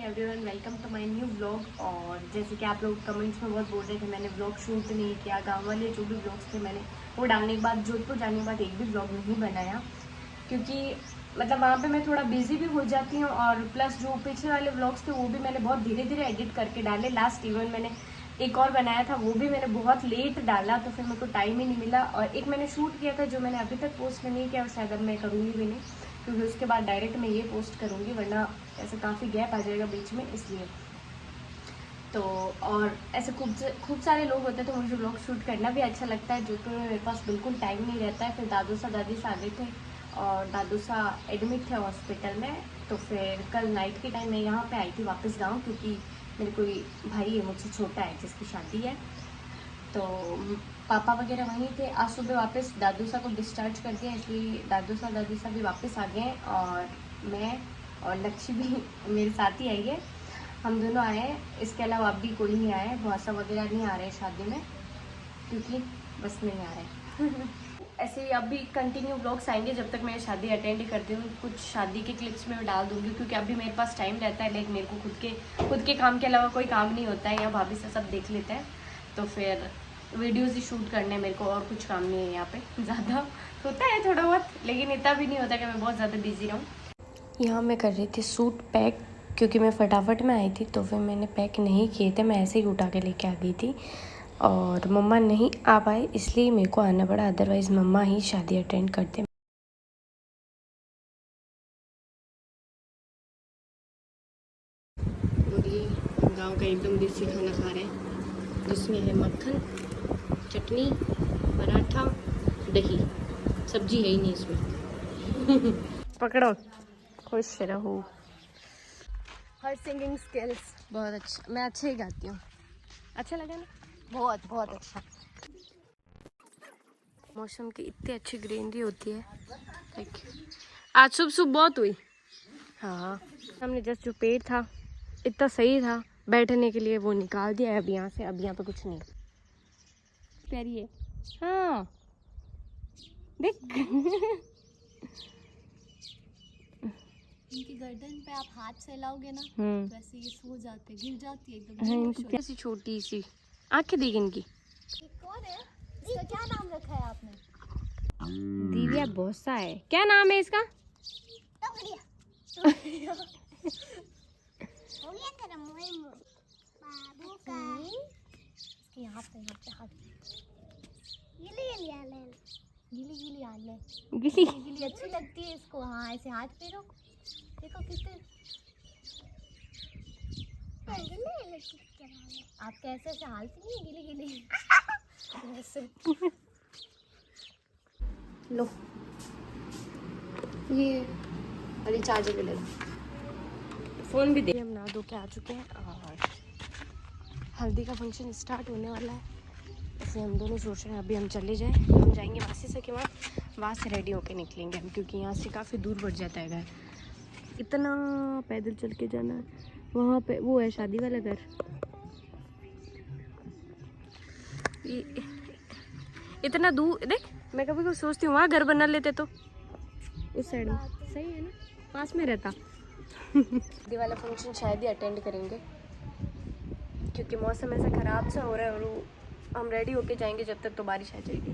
Everyone, welcome to my new vlog. और जैसे कि आप लोग कमेंट्स में बहुत बोल रहे थे मैंने व्लॉग शूट नहीं किया, गांव वाले जो भी व्लॉग्स थे मैंने वो डालने के बाद जोधपुर जाने के बाद एक भी व्लॉग नहीं बनाया, क्योंकि मतलब वहाँ पे मैं थोड़ा बिजी भी हो जाती हूँ। और प्लस जो पिछले वाले व्लॉग्स थे वो भी मैंने बहुत धीरे धीरे एडिट करके डाले। लास्ट इवन मैंने एक और बनाया था, वो भी मैंने बहुत लेट डाला, तो फिर मेरे को टाइम ही नहीं मिला। और एक मैंने शूट किया था जो मैंने अभी तक पोस्ट नहीं किया, और शायद अब मैं करूँगी भी नहीं, क्योंकि उसके बाद डायरेक्ट मैं ये पोस्ट करूँगी, वरना ऐसे काफ़ी गैप आ जाएगा बीच में, इसलिए। तो और ऐसे खूब सारे लोग होते हैं, तो मुझे व्लॉग शूट करना भी अच्छा लगता है। जोधपुर में मेरे पास बिल्कुल टाइम नहीं रहता है। फिर दादू सा दादी सा आ गए थे और दादू सा एडमिट थे हॉस्पिटल में, तो फिर कल नाइट के टाइम मैं यहाँ पे आई थी वापस गाँव, क्योंकि मेरे कोई भाई है मुझसे छोटा है जिसकी शादी है, तो पापा वगैरह वहीं थे। आज सुबह वापस दादू सा को डिस्चार्ज कर दिया, इसलिए दादू सा दादी सा भी वापस आ गए, और मैं और लक्ष्य भी मेरे साथ ही आई है। हम दोनों आए हैं, इसके अलावा अब भी कोई नहीं आया है। भौसा वगैरह नहीं आ रहे हैं शादी में, क्योंकि बस नहीं आ रहे ऐसे ही अब भी कंटिन्यू व्लॉग्स आएंगे जब तक मैं शादी अटेंड करती हूँ। कुछ शादी के क्लिप्स में डाल दूँगी, क्योंकि अभी मेरे पास टाइम रहता है, लेकिन मेरे को खुद के काम के अलावा कोई काम नहीं होता है। यहाँ भाभी से सब देख लेते हैं, तो फिर वीडियोज़ ही शूट करने मेरे को, और कुछ काम नहीं है यहाँ पे। ज़्यादा होता है थोड़ा बहुत, लेकिन इतना भी नहीं होता कि मैं बहुत ज़्यादा बिजी रहूँ। यहाँ मैं कर रही थी सूट पैक, क्योंकि मैं फटाफट में आई थी, तो फिर मैंने पैक नहीं किए थे, मैं ऐसे ही उठा के लेके आ गई थी। और मम्मा नहीं आ पाए, इसलिए मेरे को आना पड़ा, अदरवाइज़ मम्मा ही शादी अटेंड करते। और ये गाँव का एकदम देसी खाना खा रहे हैं, जिसमें है मक्खन, चटनी, पराठा, दही, सब्जी है ही नहीं इसमें। पकड़ो, खुश रहो। हर सिंगिंग स्किल्स बहुत अच्छा, मैं अच्छा ही गाती हूँ। अच्छा लगा ना? बहुत बहुत अच्छा। मौसम की इतनी अच्छी ग्रीनरी होती है। आज सुबह सुबह बहुत हुई। हाँ, हमने जस्ट जो पेड़ था इतना सही था बैठने के लिए, वो निकाल दिया है अब यहाँ से। अब यहाँ पे कुछ नहीं, प्यारी है। हाँ देख इनकी गर्दन पे आप हाथ से लाओगे ना, वैसे ये सो जाते, गिर जाती है एकदम। हाँ, इनकी कैसी छोटी सी आंखें देख इनकी। ये कौन है? इसका क्या नाम रखा है आपने? दिव्या बोसा है। क्या नाम है इसका? यहाँ पे हाथ गीली अच्छी लगती है इसको। हाँ, ऐसे हाथ फेरो, देखो कितने आप कैसे ऐसे हालती नहीं गीली ऐसे। लो ये अरे चार्जर भी ले लो, फोन भी दे। हम नहा धो के आ चुके हैं और हल्दी का फंक्शन स्टार्ट होने वाला है, इसलिए हम दोनों सोच रहे हैं अभी हम चले जाएं। हम जाएंगे मासी से के वहाँ से रेडी होके निकलेंगे हम, क्योंकि यहाँ से काफ़ी दूर पड़ जाता है घर, इतना पैदल चल के जाना है। वहाँ पे वो है शादी वाला घर, इतना दूर। देख, मैं कभी कभी सोचती हूँ वहाँ घर बना लेते तो उस साइड में, सही है ना, पास में रहता। शादी वाला फंक्शन शायद ही अटेंड करेंगे, क्योंकि मौसम ऐसा ख़राब सा हो रहा है, और हम रेडी होके जाएंगे जब तक तो बारिश आ जाएगी,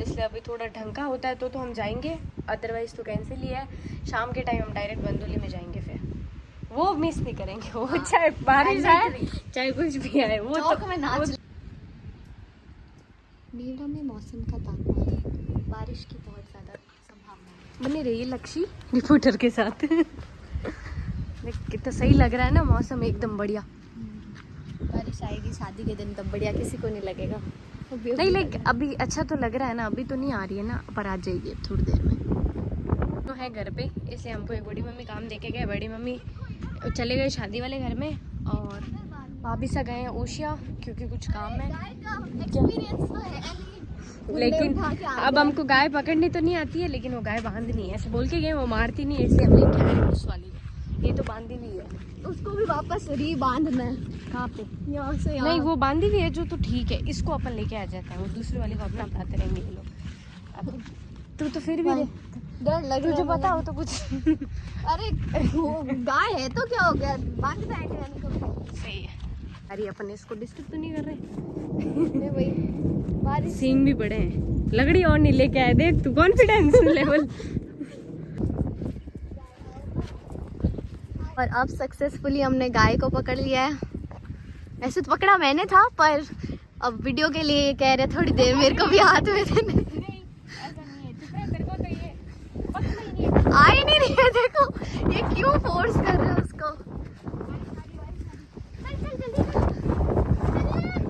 इसलिए अभी थोड़ा ढंग का होता है तो हम जाएंगे, अदरवाइज़ तो कैंसिल ही है। शाम के टाइम हम डायरेक्ट बंदोली में जाएंगे, फिर वो मिस नहीं करेंगे, वो चाहे बारिश आए चाहे कुछ भी आए, वो तो में नाच। नीला में मौसम का तापमान है, बारिश की बहुत ज़्यादा संभावना है। बनी रही लक्ष्मी रिपोर्टर के साथ। देख कितना सही लग रहा है ना मौसम, एकदम बढ़िया। बारिश आएगी शादी के दिन तब बढ़िया, किसी को नहीं लगेगा। नहीं, लेकिन अभी अच्छा तो लग रहा है ना, अभी तो नहीं आ रही है ना, पर आ जाएगी अब थोड़ी देर में। तो है घर पे, इसलिए हमको एक बड़ी मम्मी काम देके गए। बड़ी मम्मी चले गए शादी वाले घर में, और भाभी सा गए हैं ओशिया, क्योंकि कुछ काम है। लेकिन अब हमको गाय पकड़नी तो नहीं आती है, लेकिन वो गाय बांधनी है, ऐसे बोल के गए, वो मारती नहीं है, इसलिए हम लेके आए उस वाली। ये तो बांधी हुई है, उसको भी वापस री बांधना है। कहाँ पे? यहाँ से यहाँ। नहीं, वो बांधी हुई है जो, तो ठीक है, इसको अपन लेके आ जाता है, वो दूसरे वाले को अपना अपनाते रहेंगे ये लोग। अब तू तो फिर भी डर लग तुझे पता हो तो कुछ। अरे वो गाय है तो क्या हो गया, बांध बैठे हैं इनको। सही है। अरे अपन इसको डिस्टर्ब तो नहीं कर रहे? नहीं वही बारिश सींग भी बड़े हैं, लकड़ी और नहीं लेके आए, देख तू कॉन्फिडेंस लेवल। और अब सक्सेसफुली हमने गाय को पकड़ लिया है। ऐसे तो पकड़ा मैंने था, पर अब वीडियो के लिए कह रहे थोड़ी देर मेरे को भी हाथ में देने। आ ही नहीं रही है, देखो ये क्यों फोर्स कर रहे हैं उसको।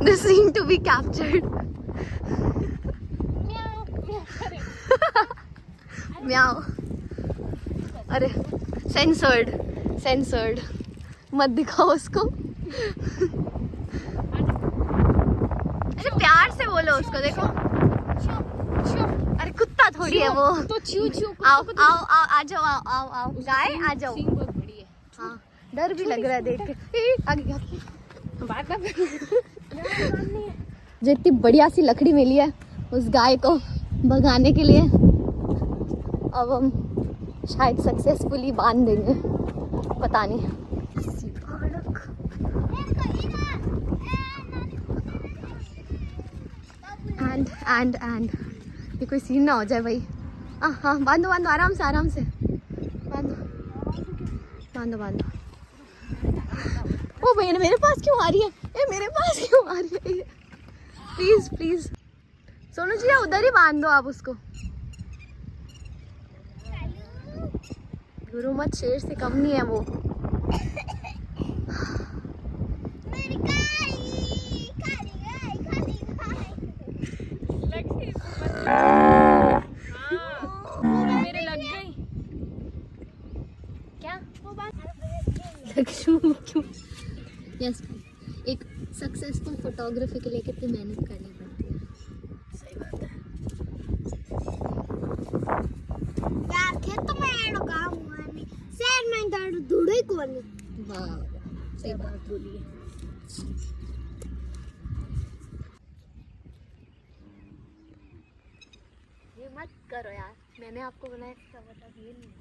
They seem to be captured. म्याओ। अरे सेंसर्ड मत दिखाओ उसको। अरे प्यार से बोलो उसको, देखो। अरे कुत्ता थोड़ी है वो। तो छू आओ आ जाओ, आओ गाय आ जाओ। हाँ डर भी लग रहा है देख के। आगे जो इतनी बढ़िया सी लकड़ी मिली है उस गाय को भगाने के लिए, अब हम शायद सक्सेसफुली बांध देंगे, पता नहीं। एंड ये कोई सीन ना हो जाए भाई। हाँ बांधो आराम से बांधो। ओ भैया मेरे पास क्यों आ रही है, मेरे पास क्यों आ रही है? प्लीज सोनू जी उधर ही बांध दो आप उसको। गुरु मत, शेर से कम नहीं है वो। मेरे लग गई क्या? लक्ष्मी क्यों? यस, एक सक्सेसफुल फोटोग्राफी के लिए कितनी मेहनत करनी पड़ती है। सही बात है यार, खेत में एड़ो काम हुआ नहीं, शहर में दर दूड़े को नहीं। वाह सही बात बोली है। ये मत करो यार, मैंने आपको बनाया था, बता ये नहीं।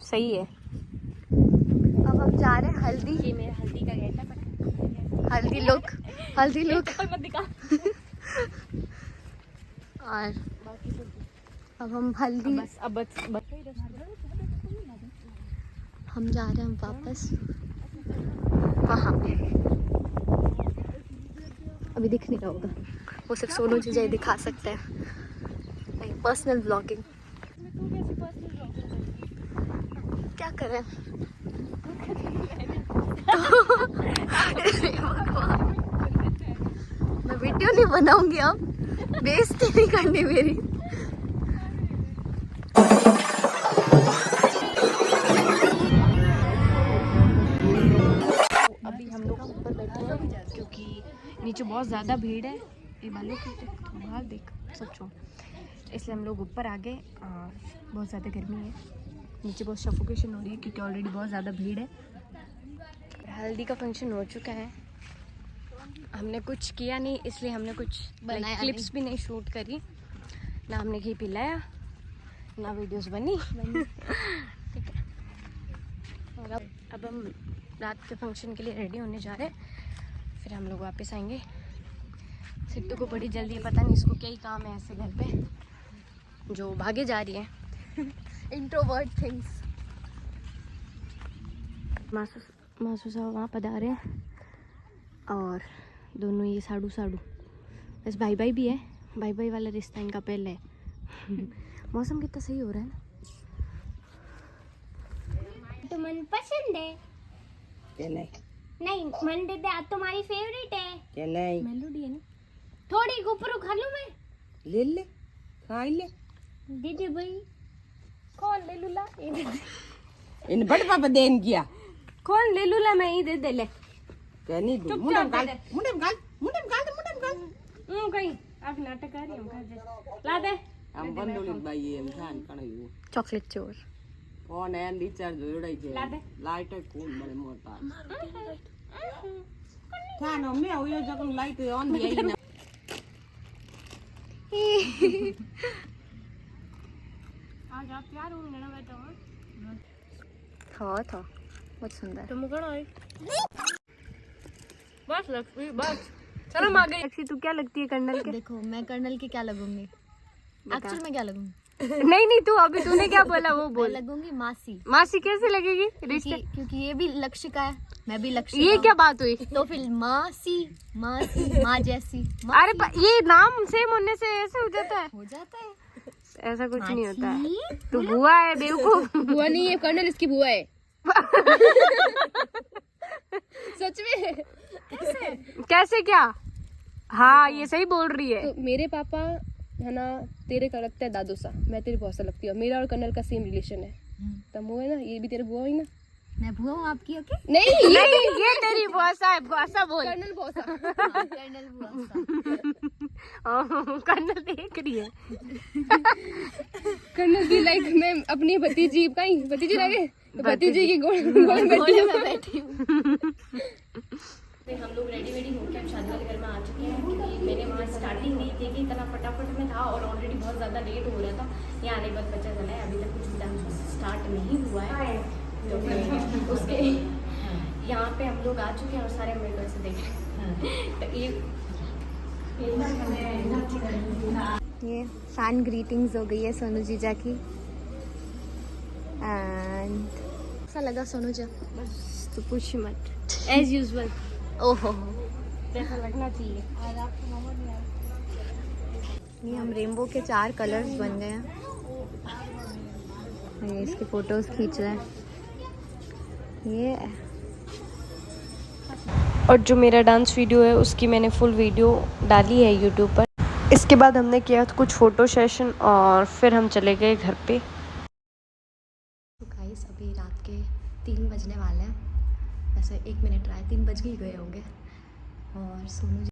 सही है। अब हम जा रहे हैं हल्दी। ये मेरा हल्दी का गेटअप है। हल्दी लुक मत दिखा। और अब हम हल्दी, अब हम जा रहे हैं वापस वहाँ। अभी दिख नहीं रहा होगा, वो सिर्फ सोनू जी ही दिखा सकते हैं। नहीं, पर्सनल ब्लॉगिंग क्या करें। मैं वीडियो नहीं बनाऊंगी, अब बेइज्जती नहीं करनी मेरी। अभी हम लोग ऊपर बैठे हैं क्योंकि नीचे बहुत ज़्यादा भीड़ है। ये बालों की बाल देख सब छोड़, इसलिए हम लोग ऊपर आ गए। और बहुत ज़्यादा गर्मी है, नीचे बहुत सफोकेशन हो रही है क्योंकि ऑलरेडी बहुत ज़्यादा भीड़ है। हल्दी का फंक्शन हो चुका है, हमने कुछ किया नहीं, इसलिए हमने कुछ क्लिप्स भी नहीं शूट करी, ना हमने घी पिलाया, ना वीडियोस बनी। ठीक है, और अब हम रात के फंक्शन के लिए रेडी होने जा रहे हैं, फिर हम लोग वापस आएंगे। सिद्धू को बड़ी जल्दी है, पता नहीं इसको क्या ही काम है ऐसे घर पे जो भागे जा रही है। Introvert things. मासू साहब वहाँ पधारे हैं और दोनों ये साड़ू बस भाई भी है, भाई वाला रिश्ता इनका पहले है। मौसम कितना सही हो रहा है ना। तो मन पसंद है क्या नहीं मंडे दे तुम्हारी फेवरेट है क्या नहीं मेलोडी है ना, थोड़ी ऊपर खा लूं मैं। ले खा ले दीदी भाई कौन ले लूला? इन बड़ पापा देन किया कौन ले लूला? मैं ही दे दे ले। क्या नहीं दो मुंडे में गाल कहीं आप नाटक कर रही हूँ, ला दे। हम बंदोली बाई एम खान कणयो चॉकलेट चोर फोन एन रिचार्ज जोड़ाई छे ला दे। लाइट कोण बड़े मोटा खान में होयो जकन लाइट ऑन भी आई ना आज आप क्या रूम लेना बैठा था बहुत सुंदर। तुम कौन आई बस लक्ष्मी बस चलो मां गई। लक्ष्मी तू क्या लगती है कर्नल के? देखो मैं कर्नल की क्या लगूंगी, एक्चुअल में क्या लगूंगी? नहीं तू अभी तूने क्या बोला वो मैं बोल। लगूंगी मासी, मासी कैसे लगेगी रिश्ते? क्योंकि ये भी लक्ष्य का है, मैं भी लक्ष्य ये का क्या बात हुई? हूं। तो फिर मासी मासी माँ जैसी अरे ये नाम सेम होने से ऐसे हो जाता है? हो जाता है। ऐसा कुछ नहीं होता है। तू बुआ है बेवकूफ। बुआ नहीं है कर्नल, इसकी बुआ है। सच में? कैसे क्या? हाँ ये सही बोल रही है। तो मेरे पापा है ना तेरे का लगता है दादू सा, मैं तेरी बहुत सा लगती हूँ। मेरा और कर्नल का सेम रिलेशन है, तब वो है ना, ये भी तेरे बुआ हुई ना। मैं बुआ हूँ आपकी? ओके नहीं नहीं ये तेरी बुआ सा है, बुआ सा बोल। कर्नल बहुत सा। कर्नल बुआ सा। कर्नल देख रही है। कर्नल की लाइक मैं अपनी भतीजी का ही भतीजी लगे, भतीजी की गोद में बैठी हूँ। हम लोग रेडी होकर शादी वाले घर में आ चुके हैं, क्योंकि मैंने वहाँ स्टार्टिंग नहीं की कि इतना फटाफट में था और ऑलरेडी बहुत ज़्यादा लेट हो रहा था। यहाँ आने के बाद पता चला है अभी तक कुछ भी डांस स्टार्ट नहीं हुआ है। तो फिर उसके यहाँ पे हम लोग आ चुके हैं और सारे मेरे से देख रहे हैं। तो ये फैन ग्रीटिंग्स हो गई है सोनू जीजा की। एंड कैसा लगा सोनू जी? बस तो पूछ मत, एज यूजुअल ओहो जैसा लगना चाहिए। ये हम रेनबो के 4 कलर्स बन गए हैं। ये इसकी फोटोज खींच रहे हैं। ये और जो मेरा डांस वीडियो है उसकी मैंने फुल वीडियो डाली है यूट्यूब पर। इसके बाद हमने किया कुछ फ़ोटो सेशन और फिर हम चले गए घर पे। तो गाइस अभी रात के 3 बजने वाले हैं। वैसे 1 मिनट रहा है, 3 बज ही गए होंगे। और सोनू